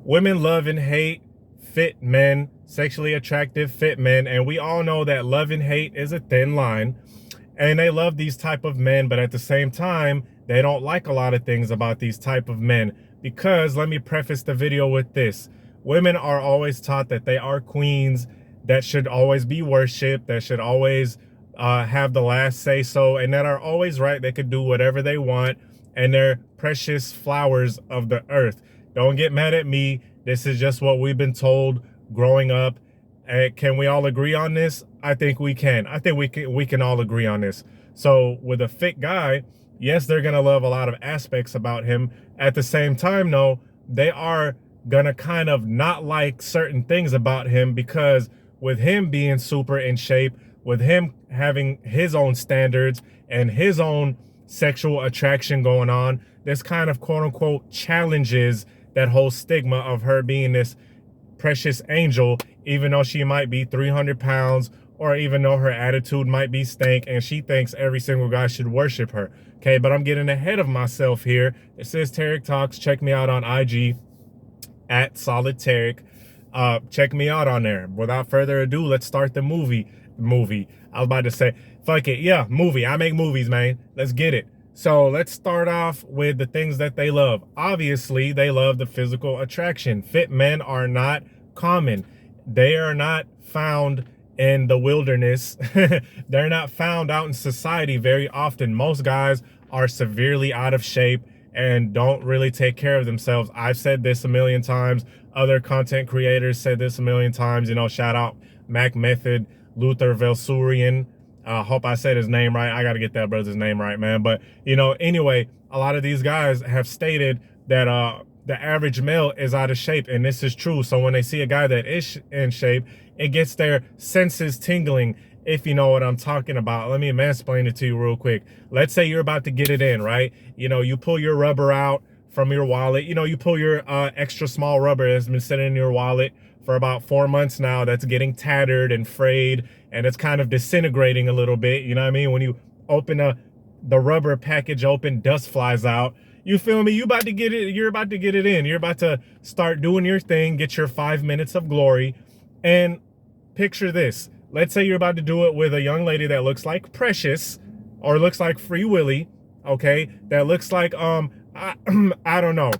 Women love and hate fit men, sexually attractive fit men, and we all know that love and hate is a thin line. And they love these type of men, but at the same time, they don't like a lot of things about these type of men. Because let me preface the video with this. Women are always taught that they are queens, that should always be worshipped, that should always have the last say so, and that are always right. They could do whatever they want, and they're precious flowers of the earth. Don't get mad at me. This is just what we've been told growing up. Can we all agree on this? I think we can. I think we can all agree on this. So with a fit guy, yes, they're gonna love a lot of aspects about him. At the same time, though, they are gonna kind of not like certain things about him, because with him being super in shape, with him having his own standards and his own sexual attraction going on, this kind of quote unquote challenges that whole stigma of her being this precious angel, even though she might be 300 pounds, or even though her attitude might be stank and she thinks every single guy should worship her. Okay, but I'm getting ahead of myself here. This is Tarik Talks. Check me out on IG at Solidtarik. Check me out on there. Without further ado, let's start the movie. I was about to say, fuck it. Yeah, movie. I make movies, man. Let's get it. So let's start off with the things that they love. Obviously, they love the physical attraction. Fit men are not common. They are not found in the wilderness. They're not found out in society very often. Most guys are severely out of shape and don't really take care of themselves. I've said this a million times. Other content creators said this a million times. You know, shout out Mac Method, Luther Velsurian. Hope I said his name right. I got to get that brother's name right, man. But, you know, anyway, a lot of these guys have stated that the average male is out of shape, and this is true. So when they see a guy that is in shape, it gets their senses tingling, if you know what I'm talking about. Let me mansplain it to you real quick. Let's say you're about to get it in, right? You know, you pull your rubber out from your wallet. You know, you pull your extra small rubber that's been sitting in your wallet for about 4 months now, that's getting tattered and frayed, and it's kind of disintegrating a little bit. You know what I mean? When you open the rubber package open, dust flies out. You feel me? You about to get it. You're about to get it in. You're about to start doing your thing, get your 5 minutes of glory. And picture this. Let's say you're about to do it with a young lady that looks like Precious, or looks like Free Willy, okay? That looks like, I don't know,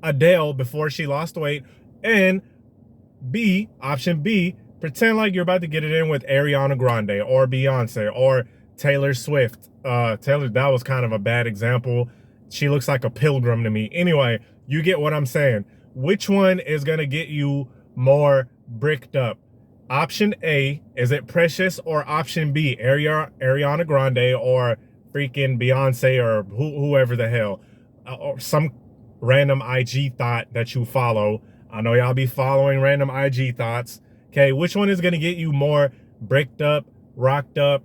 Adele before she lost weight. And B, option B, pretend like you're about to get it in with Ariana Grande or Beyonce or Taylor Swift. Taylor, that was kind of a bad example. She looks like a pilgrim to me. Anyway, you get what I'm saying. Which one is going to get you more bricked up? Option A, is it Precious, or option B, Ariana Grande or freaking Beyonce or whoever the hell, or some random IG thought that you follow? I know y'all be following random IG thoughts. Okay, which one is going to get you more bricked up, rocked up,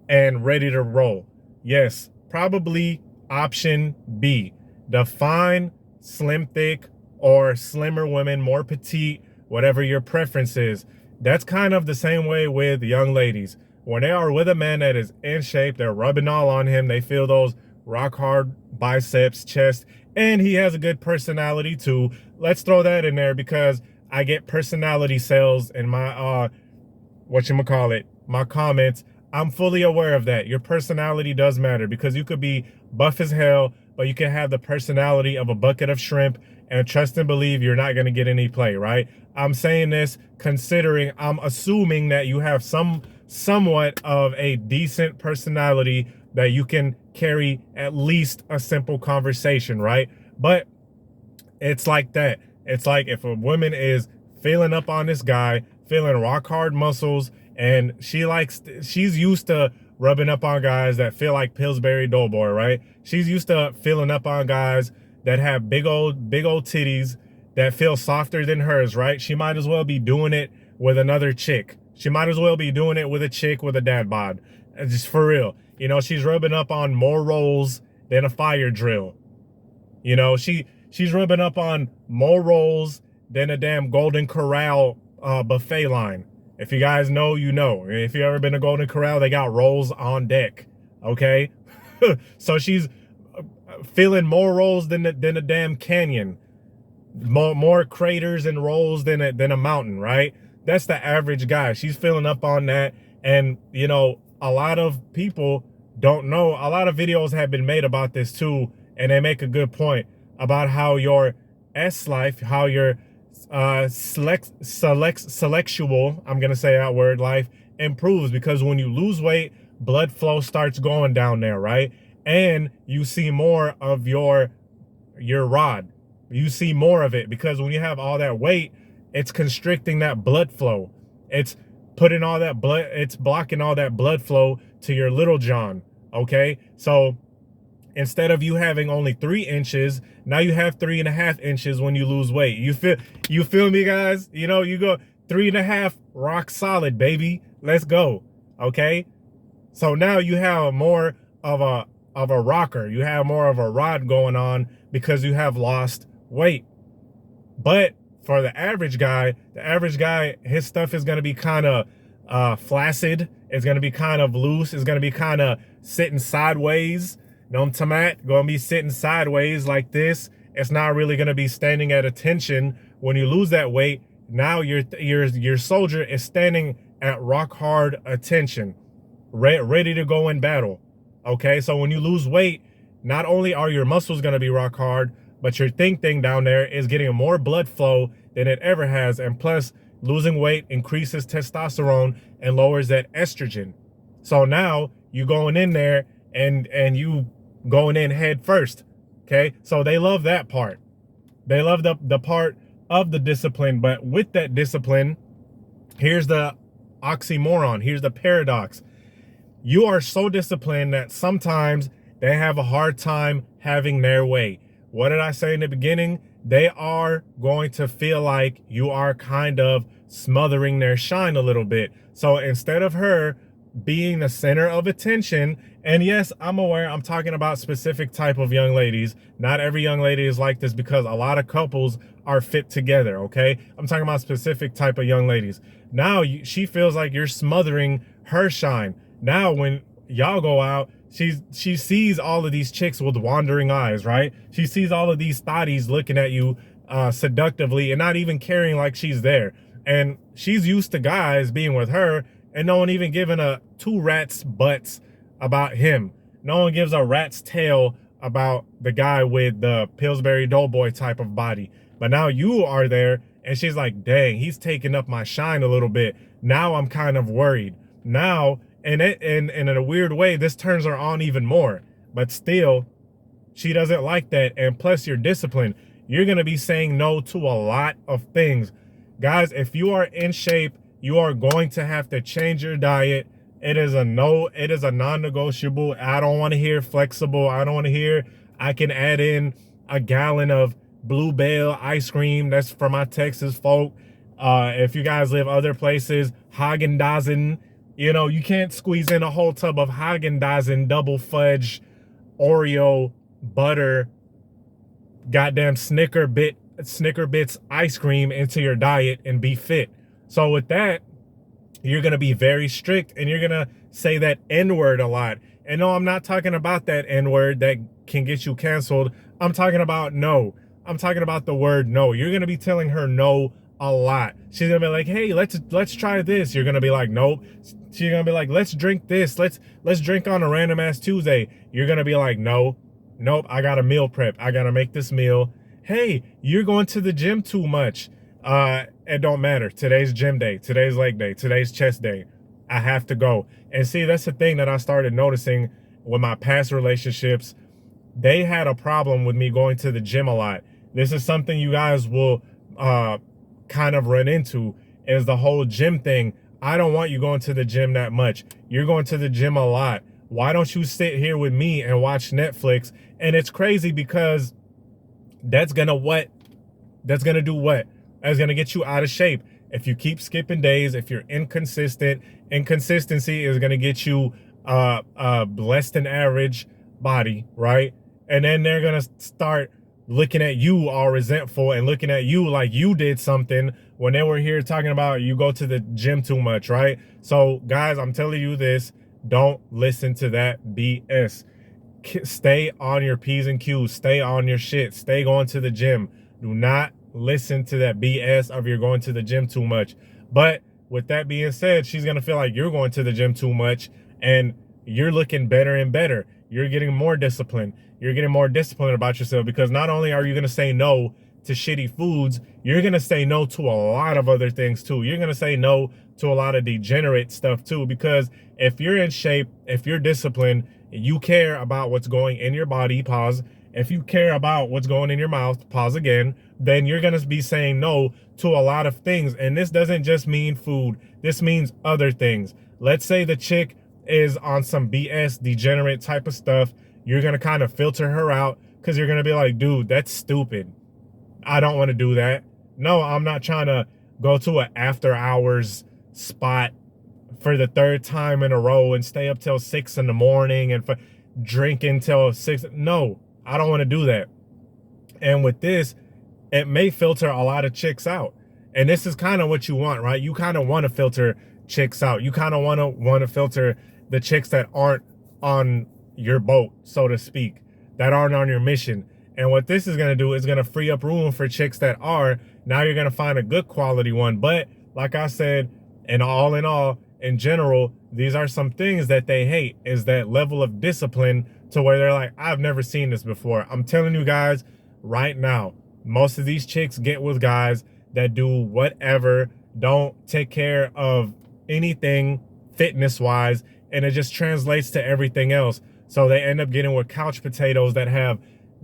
and ready to roll? Yes, probably option B. The fine, slim, thick, or slimmer women, more petite, whatever your preference is. That's kind of the same way with young ladies. When they are with a man that is in shape, they're rubbing all on him. They feel those rock hard biceps, chest, and he has a good personality too. Let's throw that in there, because I get personality sales in my, my comments. I'm fully aware of that. Your personality does matter, because you could be buff as hell, but you can have the personality of a bucket of shrimp, and trust and believe you're not going to get any play, right? I'm saying this considering I'm assuming that you have somewhat of a decent personality that you can carry at least a simple conversation, right? But it's like that. It's like if a woman is feeling up on this guy, feeling rock hard muscles, and she's used to rubbing up on guys that feel like Pillsbury Doughboy, right? She's used to feeling up on guys that have big old titties that feel softer than hers, right? She might as well be doing it with another chick. She might as well be doing it with a chick with a dad bod. Just for real. You know, she's rubbing up on more rolls than a fire drill. You know, she's rubbing up on more rolls than a damn Golden Corral buffet line. If you guys know, you know. If you ever been to Golden Corral, they got rolls on deck, okay? So she's feeling more rolls than a damn canyon. more craters and rolls than a mountain, right? That's the average guy. She's filling up on that. And, you know, a lot of people don't know. A lot of videos have been made about this too. And they make a good point about how your S life, how your selectual, I'm going to say that word, life improves, because when you lose weight, blood flow starts going down there, right? And you see more of your rod. You see more of it, because when you have all that weight, it's constricting that blood flow. It's putting all that blood, it's blocking all that blood flow to your little John. Okay. So instead of you having only 3 inches, now you have 3.5 inches when you lose weight. You feel me, guys? You know, you go 3.5, rock solid, baby. Let's go. Okay. So now you have more of a rocker. You have more of a rod going on because you have lost weight. But for the average guy, his stuff is going to be kind of flaccid. It's going to be kind of loose. It's going to be kind of sitting sideways. You know what I'm talking about? Going to be sitting sideways like this. It's not really going to be standing at attention. When you lose that weight, now your soldier is standing at rock hard attention, ready to go in battle. Okay, so when you lose weight, not only are your muscles going to be rock hard, but your thing down there is getting more blood flow than it ever has. And plus, losing weight increases testosterone and lowers that estrogen. So now you going in there and you going in head first. Okay, so they love that part. They love the part of the discipline. But with that discipline, here's the oxymoron. Here's the paradox. You are so disciplined that sometimes they have a hard time having their way. What did I say in the beginning? They are going to feel like you are kind of smothering their shine a little bit. So instead of her being the center of attention, and yes, I'm aware I'm talking about specific type of young ladies. Not every young lady is like this, because a lot of couples are fit together, okay? I'm talking about specific type of young ladies. Now she feels like you're smothering her shine. Now when y'all go out, she sees all of these chicks with wandering eyes, right? She sees all of these thotties looking at you seductively and not even caring like she's there. And she's used to guys being with her and no one even giving a 2 rats' butts about him. No one gives a rat's tail about the guy with the Pillsbury Doughboy type of body. But now you are there and she's like, dang, he's taking up my shine a little bit. Now I'm kind of worried. Now, and in a weird way, this turns her on even more. But still, she doesn't like that. And plus, you're disciplined. You're going to be saying no to a lot of things. Guys, if you are in shape, you are going to have to change your diet. It is a non-negotiable. I don't want to hear flexible. I don't want to hear I can add in a gallon of Blue Bell ice cream. That's for my Texas folk. If you guys live other places, Haagen-Dazsen. You know, you can't squeeze in a whole tub of Haagen-Dazsen double fudge Oreo butter goddamn Snicker Bits ice cream into your diet and be fit. So with that, you're going to be very strict and you're going to say that N-word a lot. And no, I'm not talking about that N-word that can get you canceled. I'm talking about no. I'm talking about the word no. You're going to be telling her no a lot. She's going to be like, hey, let's try this. You're going to be like, nope. She's going to be like, let's drink this. Let's drink on a random ass Tuesday. You're going to be like, no, nope. I got a meal prep. I got to make this meal. Hey, you're going to the gym too much. It don't matter. Today's gym day. Today's leg day. Today's chest day. I have to go. And see, that's the thing that I started noticing with my past relationships. They had a problem with me going to the gym a lot. This is something you guys will kind of run into, is the whole gym thing. I don't want you going to the gym that much. You're going to the gym a lot. Why don't you sit here with me and watch Netflix? And it's crazy because that's gonna do what? That's gonna get you out of shape. If you keep skipping days, if you're inconsistent, inconsistency is gonna get you less than average body, right? And then they're gonna start looking at you all resentful and looking at you like you did something when they were here talking about you go to the gym too much, right? So guys, I'm telling you this, don't listen to that BS. Stay on your P's and Q's, stay on your shit, stay going to the gym. Do not listen to that BS of you're going to the gym too much. But with that being said, she's gonna feel like you're going to the gym too much and you're looking better and better. You're getting more disciplined. You're getting more disciplined about yourself, because not only are you gonna say no to shitty foods, you're gonna say no to a lot of other things too. You're gonna say no to a lot of degenerate stuff too, because if you're in shape, if you're disciplined, you care about what's going in your body, pause. If you care about what's going in your mouth, pause again, then you're gonna be saying no to a lot of things. And this doesn't just mean food, this means other things. Let's say the chick is on some BS degenerate type of stuff. You're gonna kind of filter her out because you're gonna be like, dude, that's stupid. I don't want to do that. No, I'm not trying to go to an after hours spot for the 3rd time in a row and stay up till 6 in the morning and for drinking till 6. No, I don't want to do that. And with this, it may filter a lot of chicks out. And this is kind of what you want, right? You kind of want to filter chicks out. You kind of want to filter the chicks that aren't on your boat, so to speak, that aren't on your mission. And what this is going to do is going to free up room for chicks that are. Now you're going to find a good quality one. But like I said, and all in all, in general, these are some things that they hate, is that level of discipline to where they're like, I've never seen this before. I'm telling you guys right now, most of these chicks get with guys that do whatever, don't take care of anything fitness-wise, and it just translates to everything else. So they end up getting with couch potatoes that have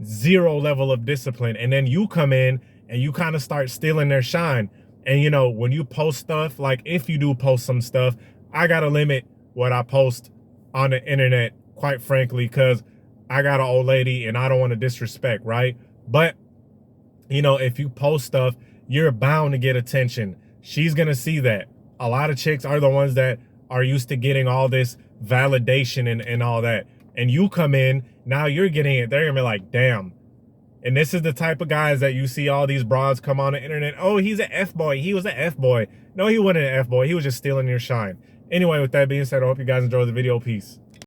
zero level of discipline. And then you come in and you kind of start stealing their shine. And you know, when you post stuff, like if you do post some stuff, I gotta limit what I post on the internet, quite frankly, because I got an old lady and I don't want to disrespect, right? But you know, if you post stuff, you're bound to get attention. She's gonna see that. A lot of chicks are the ones that are used to getting all this validation and all that. And you come in, now you're getting it. They're gonna be like, damn. And this is the type of guys that you see all these broads come on the internet. Oh, he's an F-boy. He was an F-boy. No, he wasn't an F-boy. He was just stealing your shine. Anyway, with that being said, I hope you guys enjoyed the video. Peace.